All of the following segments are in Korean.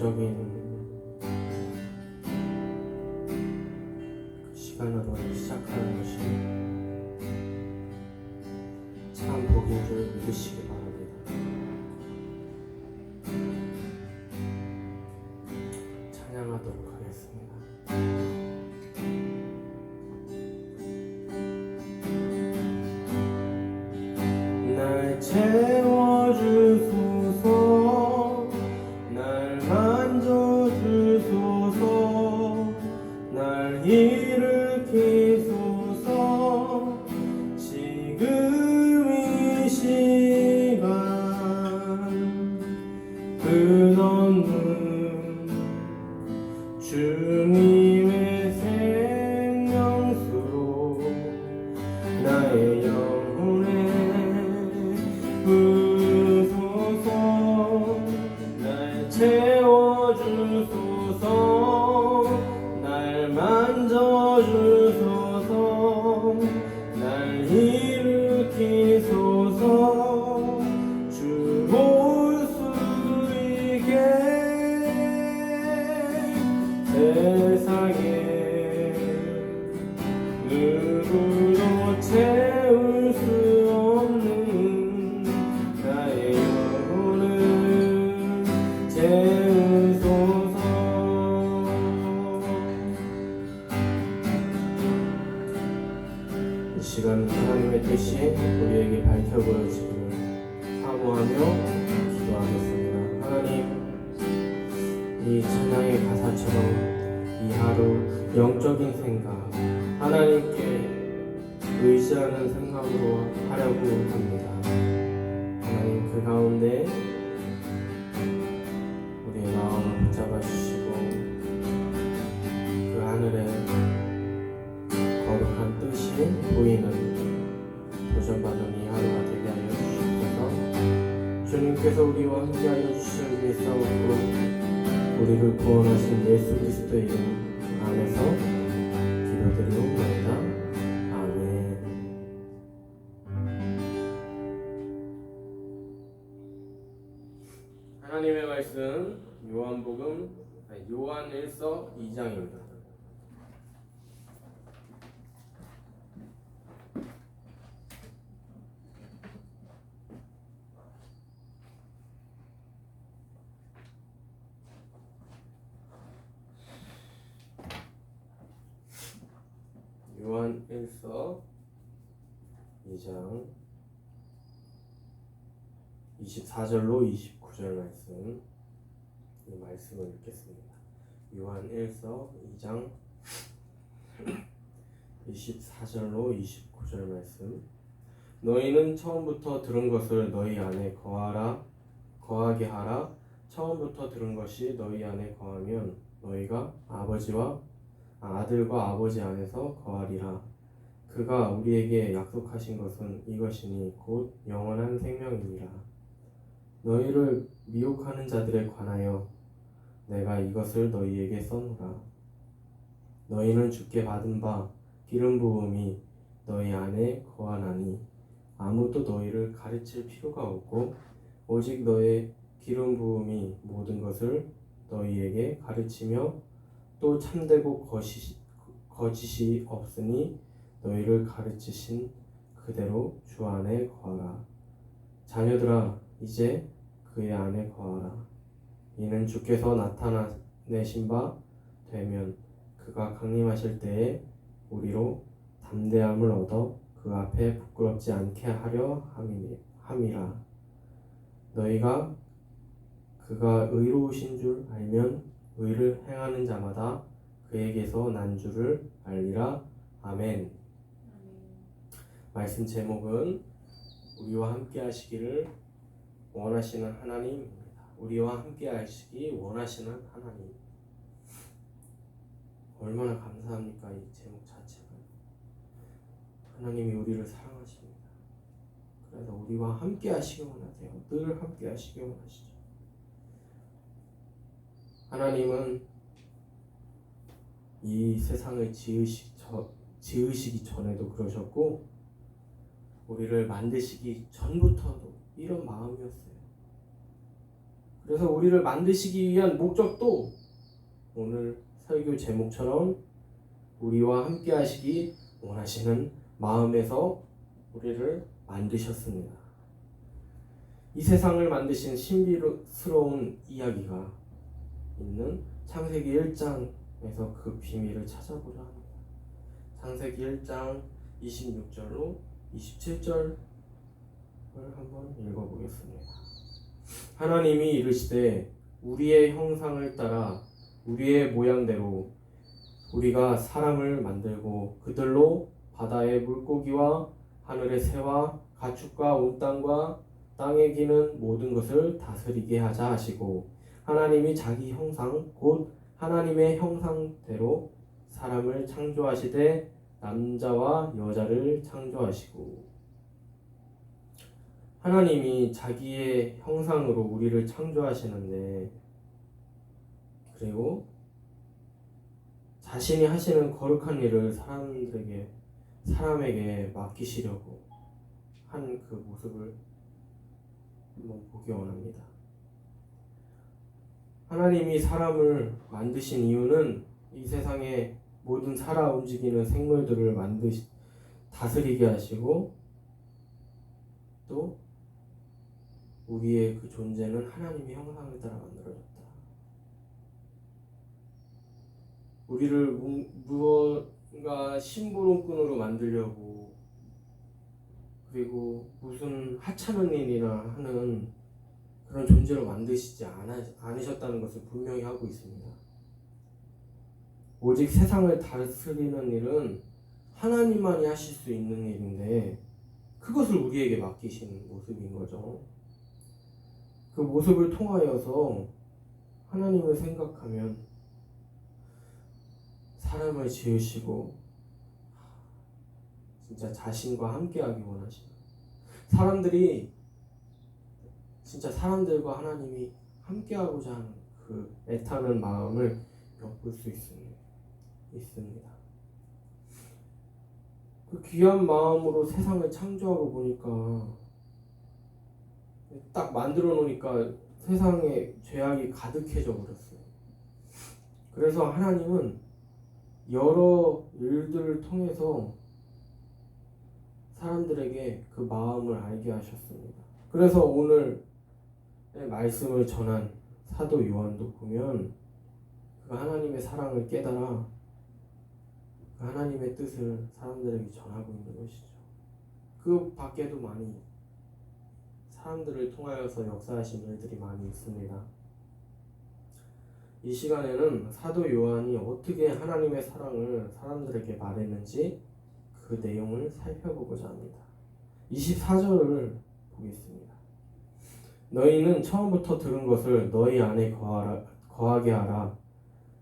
영적인 그 시간으로 시작하는 것이 참 복인 줄 믿으시기 바랍니다. 찬양하도록 하겠습니다. 날 채워주소서, 날 만져주소서, 날 일으키소서. 지금 이 시간 끝없는 주님의 생명수로 나의 영혼에 부으소서. 날 채워주소서, 날 만져주소서, 날 일으키소서. 주 볼 수 있게 세상에 누구도 채울 수 없는 나의 영혼을 채우소서. 이 시간 하나님의 뜻이 우리에게 밝혀 보여지기를 사모하며 기도하겠습니다. 하나님, 이 찬양의 가사처럼 이 하루 영적인 생각, 하나님께 의지하는 생각으로 하려고 합니다. 하나님, 그 가운데 우리의 마음을 붙잡아 주시고 그 하늘에 거룩한 뜻이 보이는 도전받은 이 하루가 되게 하여 주시옵소서. 주님께서 우리와 함께하여 주시는 이 싸움으로 우리를 구원하신 예수 그리스도의 이름 안에서 기도드리옵나이다. 아멘. 하나님의 말씀 요한일서 2장입니다. 요한일서 2장 24절로 29절 말씀, 이 말씀을 읽겠습니다. 요한일서 2장 24절로 29절 말씀. 너희는 처음부터 들은 것을 너희 안에 거하게 하라. 처음부터 들은 것이 너희 안에 거하면 너희가 아들과 아버지 안에서 거하리라. 그가 우리에게 약속하신 것은 이것이니 곧 영원한 생명이니라. 너희를 미혹하는 자들에 관하여 내가 이것을 너희에게 써노라. 너희는 주께 받은 바 기름 부음이 너희 안에 거하나니 아무도 너희를 가르칠 필요가 없고 오직 너의 기름 부음이 모든 것을 너희에게 가르치며 또 참되고 거짓이 없으니 너희를 가르치신 그대로 주 안에 거하라. 자녀들아, 이제 그의 안에 거하라. 이는 주께서 나타내신 바 되면 그가 강림하실 때에 우리로 담대함을 얻어 그 앞에 부끄럽지 않게 하려 함이라. 너희가 그가 의로우신 줄 알면 의를 행하는 자마다 그에게서 난 줄을 알리라. 아멘. 말씀 제목은 우리와 함께 하시기를 원하시는 하나님입니다. 우리와 함께 하시기 원하시는 하나님. 얼마나 감사합니까? 이 제목 자체가. 하나님이 우리를 사랑하십니다. 그래서 우리와 함께 하시기 원하세요. 늘 함께 하시기 원하시죠. 하나님은 이 세상을 지으시기 전에도 그러셨고 우리를 만드시기 전부터도 이런 마음이었어요. 그래서 우리를 만드시기 위한 목적도 오늘 설교 제목처럼 우리와 함께 하시기 원하시는 마음에서 우리를 만드셨습니다. 이 세상을 만드신 신비스러운 이야기가 있는 창세기 1장에서 그 비밀을 찾아보려 합니다. 창세기 1장 26절로 27절을 한번 읽어보겠습니다. 하나님이 이르시되 우리의 형상을 따라 우리의 모양대로 우리가 사람을 만들고 그들로 바다의 물고기와 하늘의 새와 가축과 온 땅과 땅에 기는 모든 것을 다스리게 하자 하시고 하나님이 자기 형상 곧 하나님의 형상대로 사람을 창조하시되 남자와 여자를 창조하시고 하나님이 자기의 형상으로 우리를 창조하시는데 그리고 자신이 하시는 거룩한 일을 사람에게 맡기시려고 한 그 모습을 한번 보기 원합니다. 하나님이 사람을 만드신 이유는 이 세상의 모든 살아 움직이는 생물들을 다스리게 하시고 또 우리의 그 존재는 하나님의 형상을 따라 만들어졌다. 우리를 무언가 심부름꾼으로 만들려고 그리고 무슨 하찮은 일이나 하는 그런 존재로 만드시지 않으셨다는 것을 분명히 하고 있습니다. 오직 세상을 다스리는 일은 하나님만이 하실 수 있는 일인데 그것을 우리에게 맡기시는 모습인 거죠. 그 모습을 통하여서 하나님을 생각하면 사람을 지으시고 진짜 자신과 함께하기 원하시는 사람들이 진짜 사람들과 하나님이 함께하고자 하는 그 애타는 마음을 엿볼 수 있습니다. 그 귀한 마음으로 세상을 창조하고 보니까 딱 만들어 놓으니까 세상에 죄악이 가득해져 버렸어요. 그래서 하나님은 여러 일들을 통해서 사람들에게 그 마음을 알게 하셨습니다. 그래서 오늘 말씀을 전한 사도 요한도 보면 그 하나님의 사랑을 깨달아 그 하나님의 뜻을 사람들에게 전하고 있는 것이죠. 그 밖에도 많이 사람들을 통하여서 역사하신 일들이 많이 있습니다. 이 시간에는 사도 요한이 어떻게 하나님의 사랑을 사람들에게 말했는지 그 내용을 살펴보고자 합니다. 24절을 보겠습니다. 너희는 처음부터 들은 것을 너희 안에 거하게 하라.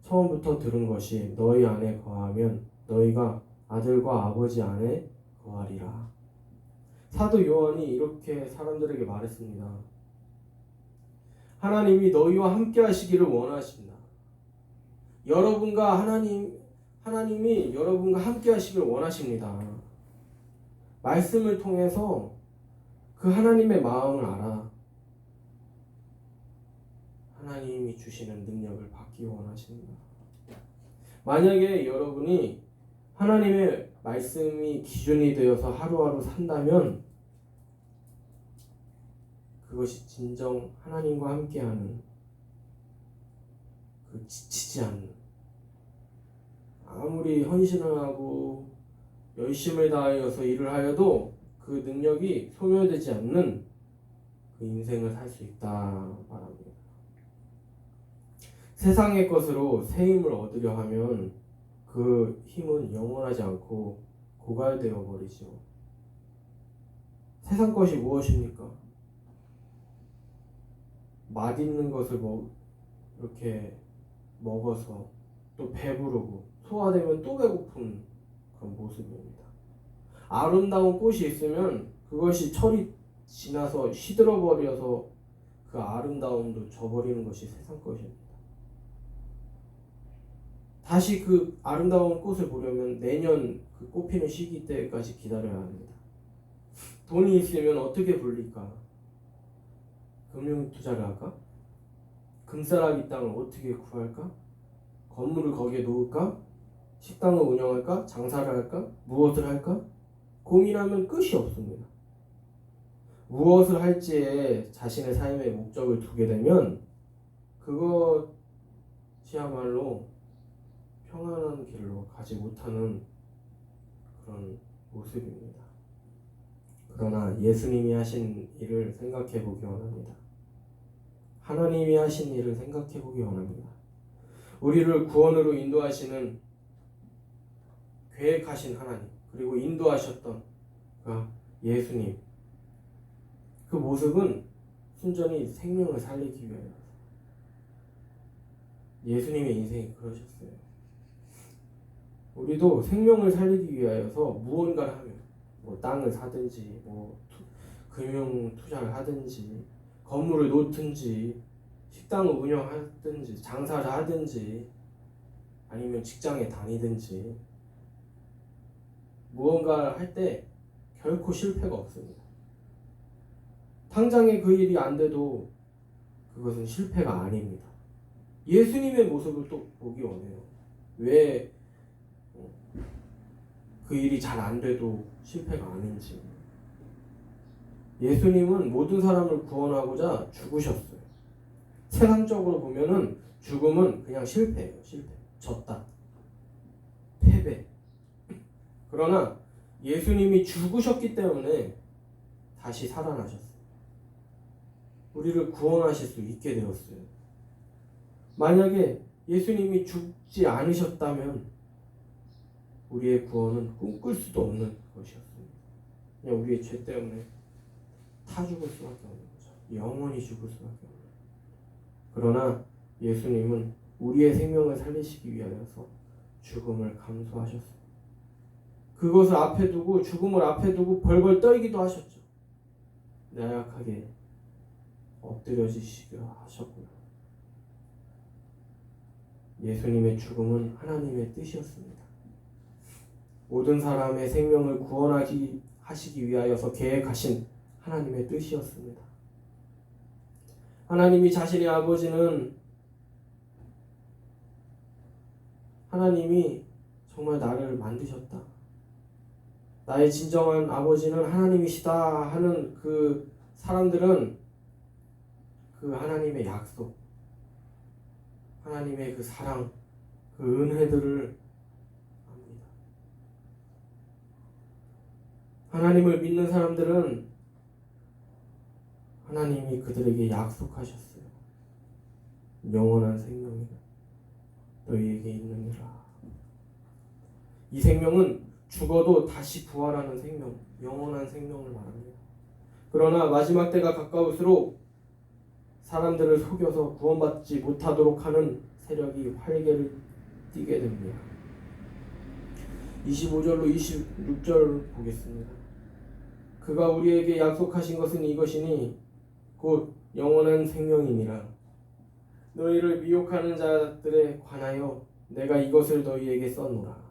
처음부터 들은 것이 너희 안에 거하면 너희가 아들과 아버지 안에 거하리라. 사도 요한이 이렇게 사람들에게 말했습니다. 하나님이 너희와 함께 하시기를 원하신다. 하나님이 여러분과 함께 하시길 원하십니다. 말씀을 통해서 그 하나님의 마음을 알아 하나님이 주시는 능력을 받기 원하십니다. 만약에 여러분이 하나님의 말씀이 기준이 되어서 하루하루 산다면 그것이 진정 하나님과 함께하는 그 지치지 않는 아무리 헌신을 하고 열심을 다하여서 일을 하여도 그 능력이 소멸되지 않는 그 인생을 살 수 있다 말합니다. 세상의 것으로 새 힘을 얻으려 하면 그 힘은 영원하지 않고 고갈되어 버리죠. 세상 것이 무엇입니까? 맛있는 것을 이렇게 먹어서 또 배부르고 소화되면 또 배고픈 그런 모습입니다. 아름다운 꽃이 있으면 그것이 철이 지나서 시들어 버려서 그 아름다움도 져버리는 것이 세상 것입니다. 다시 그 아름다운 꽃을 보려면 내년 그 꽃 피는 시기 때까지 기다려야 합니다. 돈이 있으면 어떻게 불릴까? 금융 투자를 할까? 금싸라기 땅을 어떻게 구할까? 건물을 거기에 놓을까? 식당을 운영할까? 장사를 할까? 무엇을 할까? 고민하면 끝이 없습니다. 무엇을 할지에 자신의 삶의 목적을 두게 되면 그것이야말로 평안한 길로 가지 못하는 그런 모습입니다. 그러나 예수님이 하신 일을 생각해 보기 원합니다. 하나님이 하신 일을 생각해 보기 원합니다. 우리를 구원으로 인도하시는 계획하신 하나님, 그리고 인도하셨던 예수님, 그 모습은 순전히 생명을 살리기 위하여 예수님의 인생이 그러셨어요. 우리도 생명을 살리기 위하여서 무언가를 하면 땅을 사든지 금융 투자를 하든지 건물을 놓든지 식당을 운영하든지 장사를 하든지 아니면 직장에 다니든지 무언가를 할 때 결코 실패가 없습니다. 당장에 그 일이 안 돼도 그것은 실패가 아닙니다. 예수님의 모습을 또 보기 원해요. 왜 그 일이 잘 안 돼도 실패가 아닌지. 예수님은 모든 사람을 구원하고자 죽으셨어요. 세상적으로 보면은 죽음은 그냥 실패예요. 실패. 졌다. 패배. 그러나 예수님이 죽으셨기 때문에 다시 살아나셨어요. 우리를 구원하실 수 있게 되었어요. 만약에 예수님이 죽지 않으셨다면 우리의 구원은 꿈꿀 수도 없는 것이었습니다. 그냥 우리의 죄 때문에 타 죽을 수밖에 없는 거죠. 영원히 죽을 수밖에 없는 거죠. 그러나 예수님은 우리의 생명을 살리시기 위하여서 죽음을 감수하셨어요. 그것을 앞에 두고 죽음을 앞에 두고 벌벌 떨기도 하셨죠. 나약하게 엎드려지시기도 하셨고요. 예수님의 죽음은 하나님의 뜻이었습니다. 모든 사람의 생명을 하시기 위하여서 계획하신 하나님의 뜻이었습니다. 하나님이 자신의 아버지는 하나님이 정말 나를 만드셨다. 나의 진정한 아버지는 하나님이시다 하는 그 사람들은 그 하나님의 약속, 하나님의 그 사랑, 그 은혜들을 압니다. 하나님을 믿는 사람들은 하나님이 그들에게 약속하셨어요. 영원한 생명이 너희에게 있느니라. 이 생명은 죽어도 다시 부활하는 생명, 영원한 생명을 말합니다. 그러나 마지막 때가 가까울수록 사람들을 속여서 구원받지 못하도록 하는 세력이 활개를 띠게 됩니다. 25절로 26절 보겠습니다. 그가 우리에게 약속하신 것은 이것이니 곧 영원한 생명이니라. 너희를 미혹하는 자들에 관하여 내가 이것을 너희에게 써노라.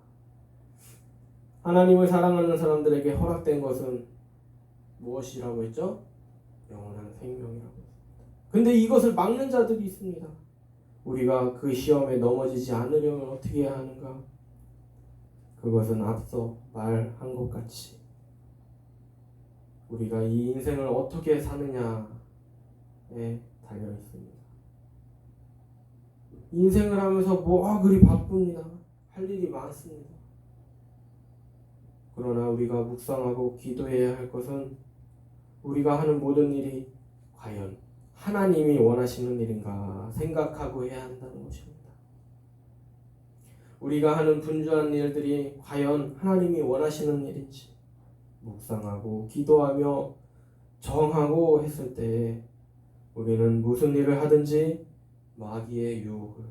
하나님을 사랑하는 사람들에게 허락된 것은 무엇이라고 했죠? 영원한 생명이라고 했습니다. 근데 이것을 막는 자들이 있습니다. 우리가 그 시험에 넘어지지 않으려면 어떻게 해야 하는가? 그것은 앞서 말한 것 같이 우리가 이 인생을 어떻게 사느냐에 달려 있습니다. 인생을 하면서 그리 바쁩니다. 할 일이 많습니다. 그러나 우리가 묵상하고 기도해야 할 것은 우리가 하는 모든 일이 과연 하나님이 원하시는 일인가 생각하고 해야 한다는 것입니다. 우리가 하는 분주한 일들이 과연 하나님이 원하시는 일인지 묵상하고 기도하며 정하고 했을 때 우리는 무슨 일을 하든지 마귀의 유혹을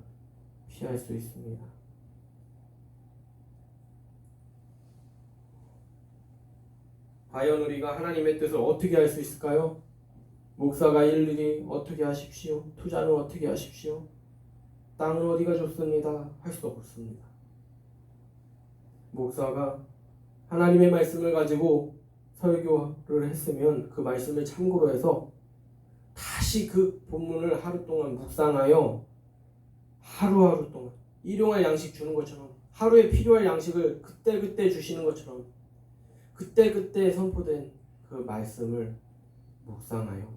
피할 수 있습니다. 과연 우리가 하나님의 뜻을 어떻게 할 수 있을까요? 목사가 일일이 어떻게 하십시오? 투자는 어떻게 하십시오? 땅은 어디가 좋습니다. 할 수 없습니다. 목사가 하나님의 말씀을 가지고 설교를 했으면 그 말씀을 참고로 해서 다시 그 본문을 하루 동안 묵상하여 하루하루 동안 일용할 양식 주는 것처럼 하루에 필요할 양식을 그때그때 주시는 것처럼 그때그때 선포된 그 말씀을 묵상하여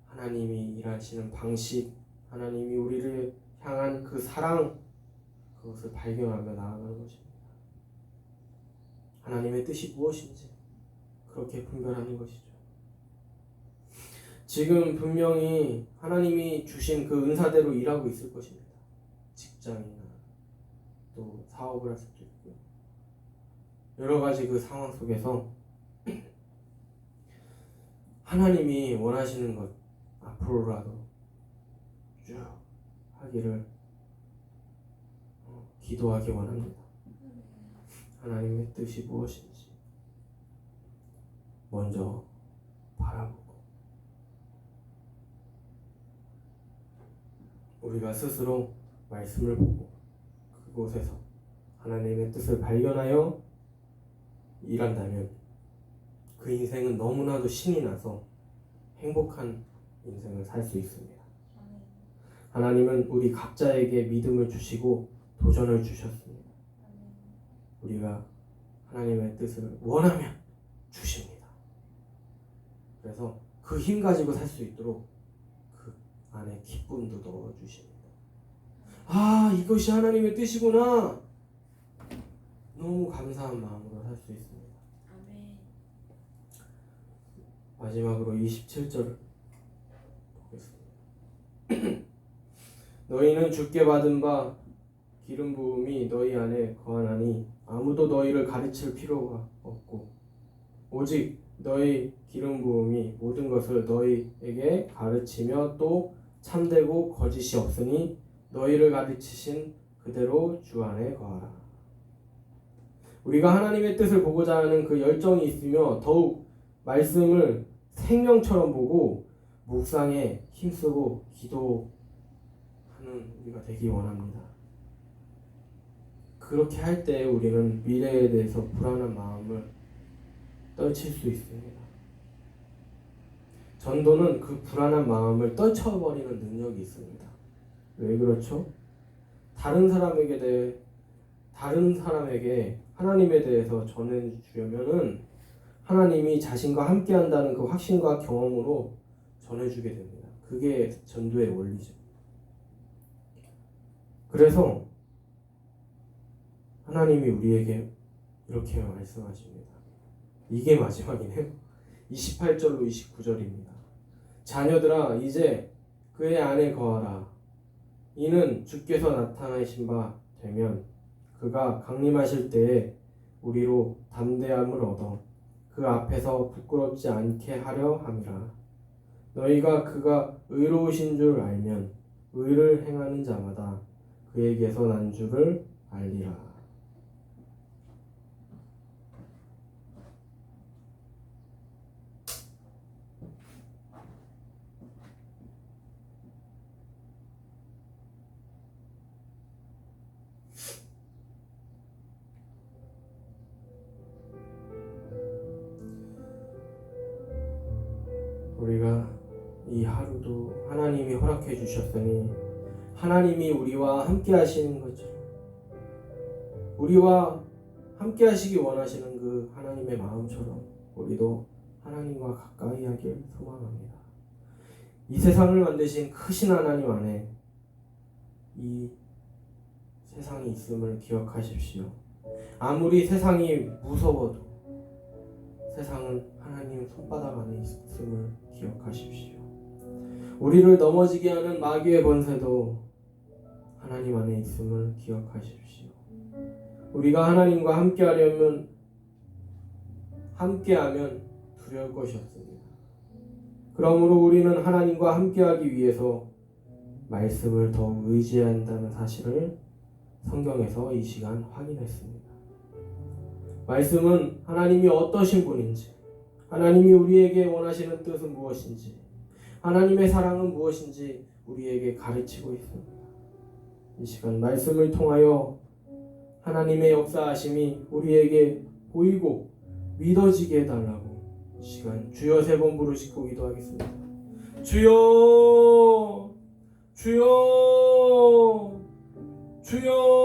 하나님이 일하시는 방식, 하나님이 우리를 향한 그 사랑, 그것을 발견하며 나아가는 것입니다. 하나님의 뜻이 무엇인지 그렇게 분별하는 것이죠. 지금 분명히 하나님이 주신 그 은사대로 일하고 있을 것입니다. 직장이나 또 사업을 할 수도 있고요. 여러 가지 그 상황 속에서 하나님이 원하시는 것 앞으로라도 쭉 하기를 기도하기 원합니다. 하나님의 뜻이 무엇인지 먼저 바라보고 우리가 스스로 말씀을 보고 그곳에서 하나님의 뜻을 발견하여 일한다면 그 인생은 너무나도 신이 나서 행복한 인생을 살 수 있습니다. 하나님은 우리 각자에게 믿음을 주시고 도전을 주셨습니다. 우리가 하나님의 뜻을 원하면 주십니다. 그래서 그 힘 가지고 살 수 있도록 그 안에 기쁨도 넣어주십니다. 아, 이것이 하나님의 뜻이구나. 너무 감사한 마음으로 살 수 있습니다. 마지막으로 27절을 보겠습니다. 너희는 주께 받은 바 기름 부음이 너희 안에 거하나니 아무도 너희를 가르칠 필요가 없고 오직 너희 기름 부음이 모든 것을 너희에게 가르치며 또 참되고 거짓이 없으니 너희를 가르치신 그대로 주 안에 거하라. 우리가 하나님의 뜻을 보고자 하는 그 열정이 있으며 더욱 말씀을 생명처럼 보고 묵상에 힘쓰고 기도하는 우리가 되기 원합니다. 그렇게 할 때 우리는 미래에 대해서 불안한 마음을 떨칠 수 있습니다. 전도는 그 불안한 마음을 떨쳐버리는 능력이 있습니다. 왜 그렇죠? 다른 사람에게 하나님에 대해서 전해주려면은 하나님이 자신과 함께한다는 그 확신과 경험으로 전해주게 됩니다. 그게 전도의 원리죠. 그래서 하나님이 우리에게 이렇게 말씀하십니다. 이게 마지막이네요. 28절로 29절입니다. 자녀들아 이제 그의 안에 거하라. 이는 주께서 나타나신 바 되면 그가 강림하실 때에 우리로 담대함을 얻어 그 앞에서 부끄럽지 않게 하려 함이라. 너희가 그가 의로우신 줄 알면 의를 행하는 자마다 그에게서 난 줄을 알리라. 우리가 이 하루도 하나님이 허락해 주셨으니 하나님이 우리와 함께 하시는 것처럼 우리와 함께 하시기 원하시는 그 하나님의 마음처럼 우리도 하나님과 가까이 하길 소망합니다. 이 세상을 만드신 크신 하나님 안에 이 세상이 있음을 기억하십시오. 아무리 세상이 무서워도 세상은 하나님 손바닥 안에 있음을 기억하십시오. 우리를 넘어지게 하는 마귀의 번세도 하나님 안에 있음을 기억하십시오. 우리가 하나님과 함께하면 두려울 것이 없습니다. 그러므로 우리는 하나님과 함께하기 위해서 말씀을 더욱 의지해야 한다는 사실을 성경에서 이 시간 확인했습니다. 말씀은 하나님이 어떠신 분인지, 하나님이 우리에게 원하시는 뜻은 무엇인지, 하나님의 사랑은 무엇인지 우리에게 가르치고 있습니다. 이 시간 말씀을 통하여 하나님의 역사하심이 우리에게 보이고 믿어지게 해달라고 이 시간 주여 3번 부르시고 기도하겠습니다. 주여 주여 주여